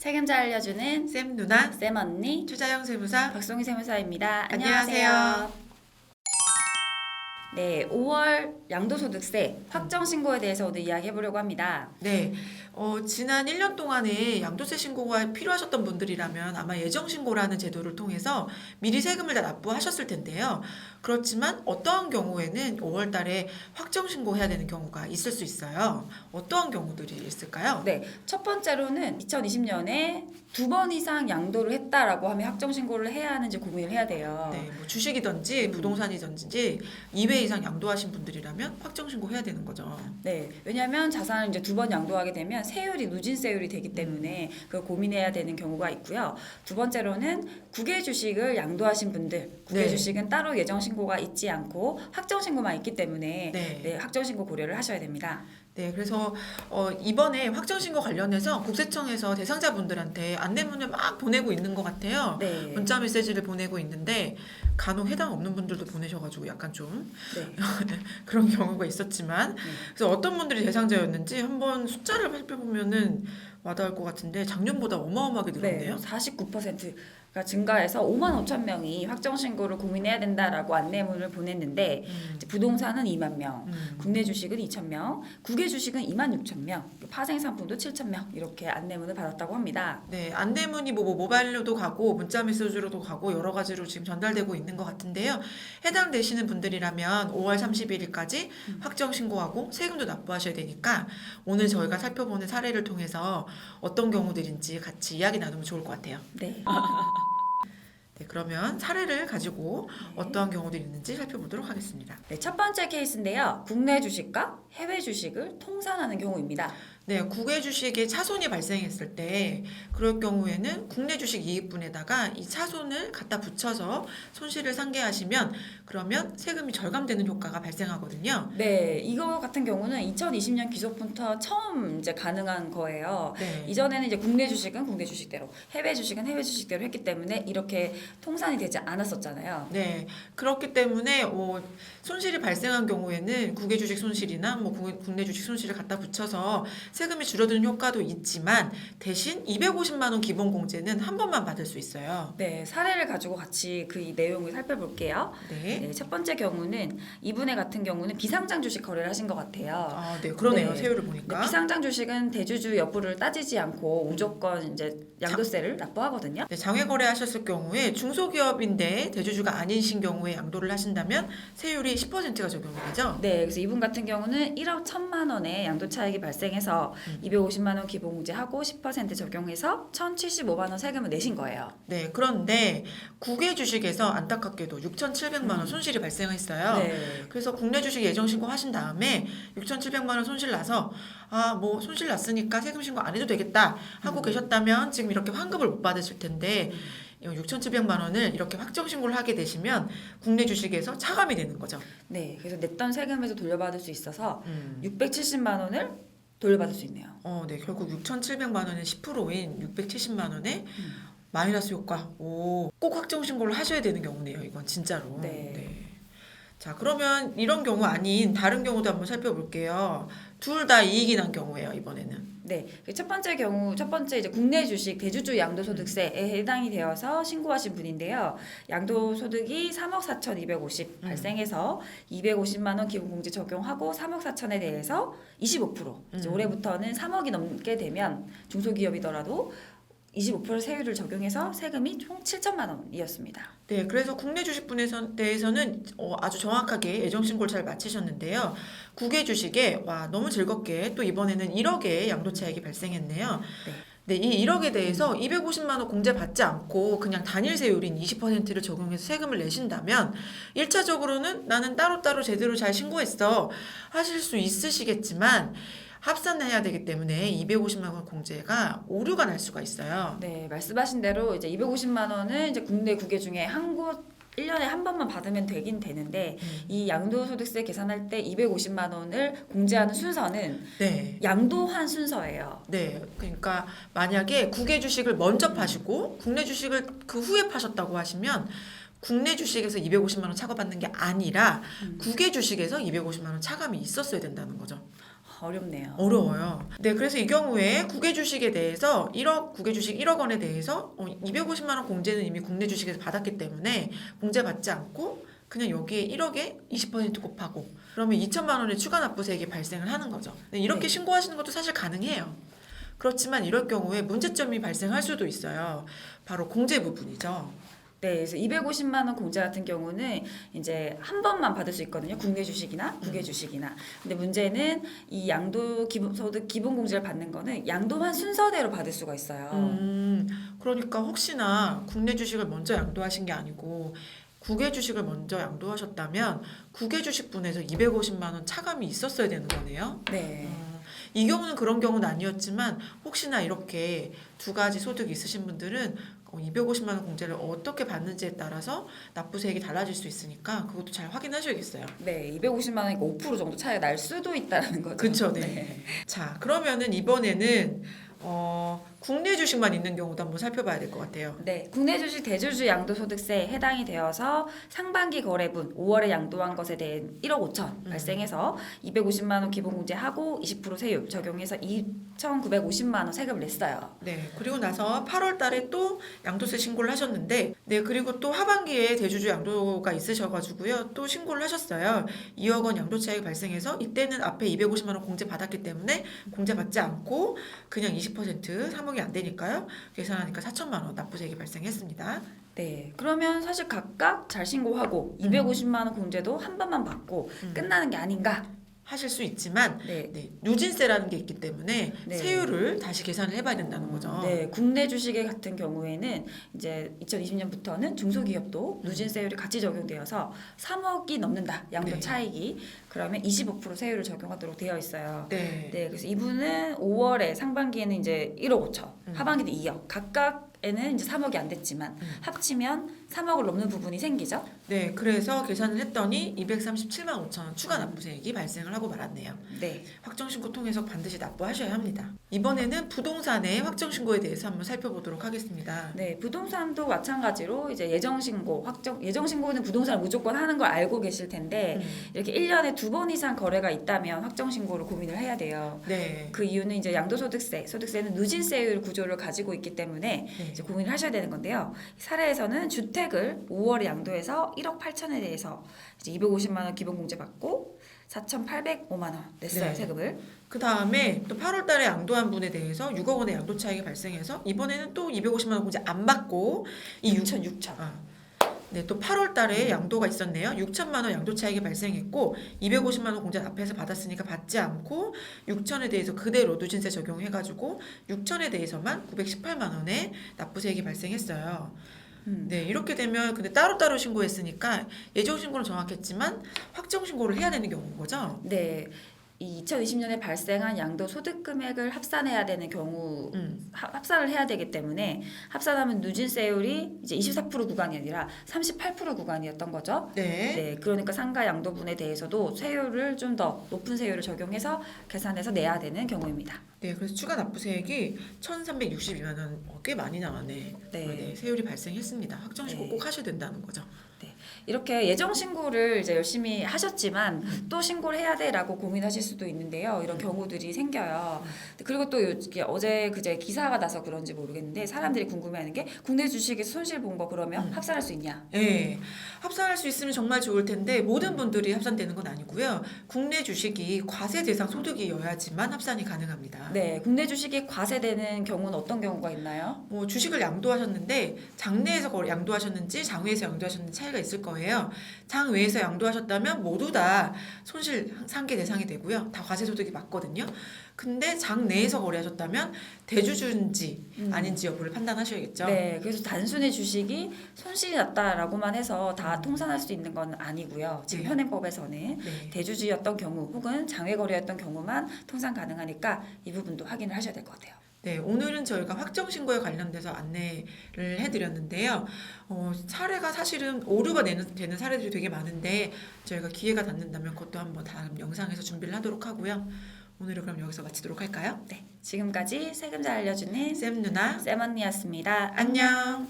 세금 잘 알려주는 쌤 누나, 쌤 언니 최자영 세무사. 박송희 세무사입니다. 안녕하세요. 안녕하세요. 네, 5월 양도소득세 확정 신고에 대해서 오늘 이야기해 보려고 합니다. 네, 지난 1년 동안에 양도세 신고가 필요하셨던 분들이라면 아마 예정신고라는 제도를 통해서 미리 세금을 다 납부하셨을 텐데요. 그렇지만 어떠한 경우에는 5월 달에 확정 신고해야 되는 경우가 있을 수 있어요. 어떠한 경우들이 있을까요? 네, 첫 번째로는 2020년에 2번 이상 양도를 했다라고 하면 확정 신고를 해야 하는지 고민을 해야 돼요. 네, 뭐 주식이든지 부동산이든지 2회 이상 양도하신 분들이라면 확정 신고해야 되는 거죠. 네, 왜냐하면 자산을 이제 2번 양도하게 되면 세율이 누진세율이 되기 때문에 그걸 고민해야 되는 경우가 있고요. 두 번째로는 국외 주식을 양도하신 분들, 국외 네. 주식은 따로 예정 신고가 있지 않고 확정 신고만 있기 때문에 네. 확정 신고 고려를 하셔야 됩니다. 네, 그래서 이번에 확정신고 관련해서 국세청에서 대상자분들한테 안내문을 막 보내고 있는 것 같아요. 네. 문자 메시지를 보내고 있는데 간혹 해당 없는 분들도 보내셔가지고 약간 좀 네. 그런 경우가 있었지만 그래서 어떤 분들이 대상자였는지 한번 숫자를 살펴보면은 와닿을 것 같은데 작년보다 어마어마하게 늘었네요. 49%가 증가해서 5만 5천 명이 확정 신고를 고민해야 된다라고 안내문을 보냈는데 이제 부동산은 2만 명, 국내 주식은 2천 명, 국외 주식은 2만 6천 명, 파생 상품도 7천 명 이렇게 안내문을 받았다고 합니다. 네, 안내문이 뭐 모바일로도 가고 문자 메시지로도 가고 여러 가지로 지금 전달되고 있는 것 같은데요. 해당되시는 분들이라면 5월 31일까지 확정 신고하고 세금도 납부하셔야 되니까 오늘 저희가 살펴보는 사례를 통해서 어떤 경우들인지 같이 이야기 나누면 좋을 것 같아요. 네. 네, 그러면 사례를 가지고 어떠한 경우들이 있는지 살펴보도록 하겠습니다. 네, 첫 번째 케이스인데요. 국내 주식과 해외 주식을 통산하는 경우입니다. 네, 국외 주식에 차손이 발생했을 때 그럴 경우에는 국내 주식 이익분에다가 이 차손을 갖다 붙여서 손실을 상계하시면 그러면 세금이 절감되는 효과가 발생하거든요. 네, 이거 같은 경우는 2020년 기소부터 처음 이제 가능한 거예요. 네. 이전에는 이제 국내 주식은 국내 주식대로, 해외 주식은 해외 주식대로 했기 때문에 이렇게 통산이 되지 않았었잖아요. 네, 그렇기 때문에 손실이 발생한 경우에는 국외 주식 손실이나 뭐 국내 주식 손실을 갖다 붙여서 세금이 줄어드는 효과도 있지만 대신 250만 원 기본 공제는 한 번만 받을 수 있어요. 네, 사례를 가지고 같이 그 내용을 살펴볼게요. 네. 네, 첫 번째 경우는 이분의 같은 경우는 비상장 주식 거래를 하신 것 같아요. 아, 네, 그러네요. 네. 세율을 네, 보니까. 비상장 주식은 대주주 여부를 따지지 않고 무조건 이제 양도세를 납부하거든요. 네, 장외 거래하셨을 경우에 중소기업인데 대주주가 아니신 경우에 양도를 하신다면 세율이 10%가 적용이 되죠. 네, 그래서 이분 같은 경우는 1억 1천만 원의 양도 차익이 발생해서 250만 원 기본 공제하고 10% 적용해서 1,075만 원 세금을 내신 거예요. 네, 그런데 국외 주식에서 안타깝게도 6,700만 원 손실이 발생했어요. 네. 그래서 국내 주식 예정 신고 하신 다음에 6,700만 원 손실 나서 뭐 손실 났으니까 세금 신고 안 해도 되겠다 하고 계셨다면 지금 이렇게 환급을 못 받으실 텐데 6,700만 원을 이렇게 확정 신고를 하게 되시면 국내 주식에서 차감이 되는 거죠. 네, 그래서 냈던 세금에서 돌려받을 수 있어서 670만 원을 돌려받을 수 있네요. 네, 결국 6,700만 원의 10%인 670만 원의 마이너스 효과. 꼭 확정 신고를 하셔야 되는 경우네요. 이건 진짜로. 네. 자, 그러면 이런 경우 아닌 다른 경우도 한번 살펴볼게요. 둘 다 이익이 난 경우예요, 이번에는. 네, 첫 번째 이제 국내 주식 대주주 양도소득세에 해당이 되어서 신고하신 분인데요. 양도소득이 3억 4,250 발생해서 250만 원 기본공제 적용하고 3억 4천에 대해서 25%. 이제 올해부터는 3억이 넘게 되면 중소기업이더라도 25% 세율을 적용해서 세금이 총 7천만 원이었습니다. 네, 그래서 국내 주식분에 대해서는 아주 정확하게 예정 신고를 잘 마치셨는데요. 국외 주식에 너무 즐겁게 또 이번에는 1억의 양도 차익이 발생했네요. 네, 이 1억에 대해서 250만 원 공제 받지 않고 그냥 단일 세율인 20%를 적용해서 세금을 내신다면 1차적으로는 나는 따로따로 제대로 잘 신고했어 하실 수 있으시겠지만 합산해야 되기 때문에 250만 원 공제가 오류가 날 수가 있어요. 네, 말씀하신 대로 이제 250만 원은 이제 국내 국외 중에 한 곳 1년에 한 번만 받으면 되긴 되는데 이 양도소득세 계산할 때 250만 원을 공제하는 순서는 네. 양도한 순서예요. 네, 그러니까 만약에 국외 주식을 먼저 파시고 국내 주식을 그 후에 파셨다고 하시면 국내 주식에서 250만 원 차감받는 게 아니라 국외 주식에서 250만 원 차감이 있었어야 된다는 거죠. 어렵네요. 어려워요. 네, 그래서 이 경우에 국외 주식에 대해서 국외 주식 1억 원에 대해서 250만 원 공제는 이미 국내 주식에서 받았기 때문에 공제 받지 않고 그냥 여기에 1억에 20% 곱하고 그러면 2천만 원의 추가 납부세액이 발생을 하는 거죠. 네, 이렇게 네. 신고하시는 것도 사실 가능해요. 그렇지만 이럴 경우에 문제점이 발생할 수도 있어요. 바로 공제 부분이죠. 네, 그래서 250만 원 공제 같은 경우는 이제 한 번만 받을 수 있거든요. 국내 주식이나 국외 주식이나. 근데 문제는 이 양도 소득 기본 공제를 받는 거는 양도한 순서대로 받을 수가 있어요. 그러니까 혹시나 국내 주식을 먼저 양도하신 게 아니고 국외 주식을 먼저 양도하셨다면 국외 주식분에서 250만 원 차감이 있었어야 되는 거네요. 네. 이 경우는 그런 경우는 아니었지만 혹시나 이렇게 두 가지 소득이 있으신 분들은 250만 원 공제를 어떻게 받는지에 따라서 납부세액이 달라질 수 있으니까 그것도 잘 확인하셔야겠어요. 네, 250만 원이니까 5% 정도 차이가 날 수도 있다는 거죠. 그렇죠, 네. 자, 그러면은 이번에는 국내 주식만 있는 경우도 한번 살펴봐야 될 것 같아요. 네, 국내 주식 대주주 양도소득세에 해당이 되어서 상반기 거래분 5월에 양도한 것에 대해 1억 5천 발생해서 250만 원 기본 공제하고 20% 세율 적용해서 2,950만 원 세금을 냈어요. 네, 그리고 나서 8월 달에 또 양도세 신고를 하셨는데, 네, 그리고 또 하반기에 대주주 양도가 있으셔가지고요, 또 신고를 하셨어요. 2억 원 양도 차익이 발생해서 이때는 앞에 250만 원 공제 받았기 때문에 공제 받지 않고 그냥 20% 3억이 안 되니까요. 계산하니까 4천만 원 납부세액이 발생했습니다. 네, 그러면 사실 각각 잘 신고하고 250만 원 공제도 한 번만 받고 끝나는 게 아닌가? 하실 수 있지만 네. 누진세라는 게 있기 때문에 네. 세율을 다시 계산을 해봐야 된다는 거죠. 네, 국내 주식의 같은 경우에는 이제 2020년부터는 중소기업도 누진세율이 같이 적용되어서 3억이 넘는다 양도 네. 차익이 그러면 25% 세율을 적용하도록 되어 있어요. 네. 네, 그래서 이분은 5월에 상반기에는 이제 1억 5천, 하반기는 2억 각각에는 이제 3억이 안 됐지만 합치면 3억을 넘는 부분이 생기죠. 네, 그래서 계산을 했더니 237만 5천 원 추가 납부세액이 발생을 하고 말았네요. 네. 확정신고 통해서 반드시 납부하셔야 합니다. 이번에는 부동산의 확정신고에 대해서 한번 살펴보도록 하겠습니다. 네, 부동산도 마찬가지로 이제 예정신고, 예정신고는 부동산을 무조건 하는 걸 알고 계실 텐데 이렇게 1년에 2번 이상 거래가 있다면 확정신고를 고민을 해야 돼요. 네. 그 이유는 이제 양도소득세, 소득세는 누진세율 구조를 가지고 있기 때문에 네. 이제 고민을 하셔야 되는 건데요. 사례에서는 주택을 5월에 양도해서 1억 8천에 대해서 이제 250만 원 기본 공제 받고 4,805만 원 냈어요, 네. 세금을. 그 다음에 또 8월 달에 양도한 분에 대해서 6억 원의 양도 차익이 발생해서 이번에는 또 250만 원 공제 안 받고 이 6천. 네, 또 8월 달에 양도가 있었네요. 6천만 원 양도 차익이 발생했고 250만 원 공제 앞에서 받았으니까 받지 않고 6천에 대해서 그대로 누진세 적용해가지고 6천에 대해서만 918만 원의 납부세액이 발생했어요. 네, 이렇게 되면 근데 따로따로 신고했으니까 예정 신고는 정확했지만 확정 신고를 해야 되는 경우인 거죠. 네. 이 2020년에 발생한 양도 소득 금액을 합산해야 되는 경우 합산을 해야 되기 때문에 합산하면 누진세율이 이제 24% 구간이 아니라 38% 구간이었던 거죠. 네. 네, 그러니까 상가 양도분에 대해서도 세율을 좀 더 높은 세율을 적용해서 계산해서 내야 되는 경우입니다. 네, 그래서 추가 납부세액이 1,362만 원, 꽤 많이 나가네. 네. 네, 세율이 발생했습니다. 확정 신고 네. 꼭 하셔야 된다는 거죠. 네, 이렇게 예정 신고를 이제 열심히 하셨지만 또 신고를 해야 돼라고 고민하실 수도 있는데요. 이런 경우들이 생겨요. 그리고 또 이게 어제 그제 기사가 나서 그런지 모르겠는데 사람들이 궁금해하는 게 국내 주식에서 손실 본 거 그러면 합산할 수 있냐? 네, 합산할 수 있으면 정말 좋을 텐데 모든 분들이 합산되는 건 아니고요. 국내 주식이 과세 대상 소득이어야지만 합산이 가능합니다. 네, 국내 주식이 과세되는 경우는 어떤 경우가 있나요? 뭐 주식을 양도하셨는데 장내에서 양도하셨는지 장외에서 양도하셨는지 차이가 있을 거예요. 장외에서 양도하셨다면 모두 다 손실 상계 대상이 되고요. 다 과세소득이 맞거든요. 근데 장내에서 거래하셨다면 대주주인지 아닌지 여부를 판단하셔야겠죠. 네, 그래서 단순히 주식이 손실이 났다라고만 해서 다 통산할 수 있는 건 아니고요. 지금 네. 현행법에서는 네. 대주주였던 경우 혹은 장외 거래였던 경우만 통산 가능하니까 이 부분도 확인을 하셔야 될 것 같아요. 네, 오늘은 저희가 확정신고에 관련돼서 안내를 해드렸는데요. 사례가 사실은 오류가 되는 사례들이 되게 많은데 저희가 기회가 닿는다면 그것도 한번 다음 영상에서 준비를 하도록 하고요. 오늘은 그럼 여기서 마치도록 할까요? 네, 지금까지 세금 잘 알려주는 쌤 누나 쌤 언니였습니다. 안녕.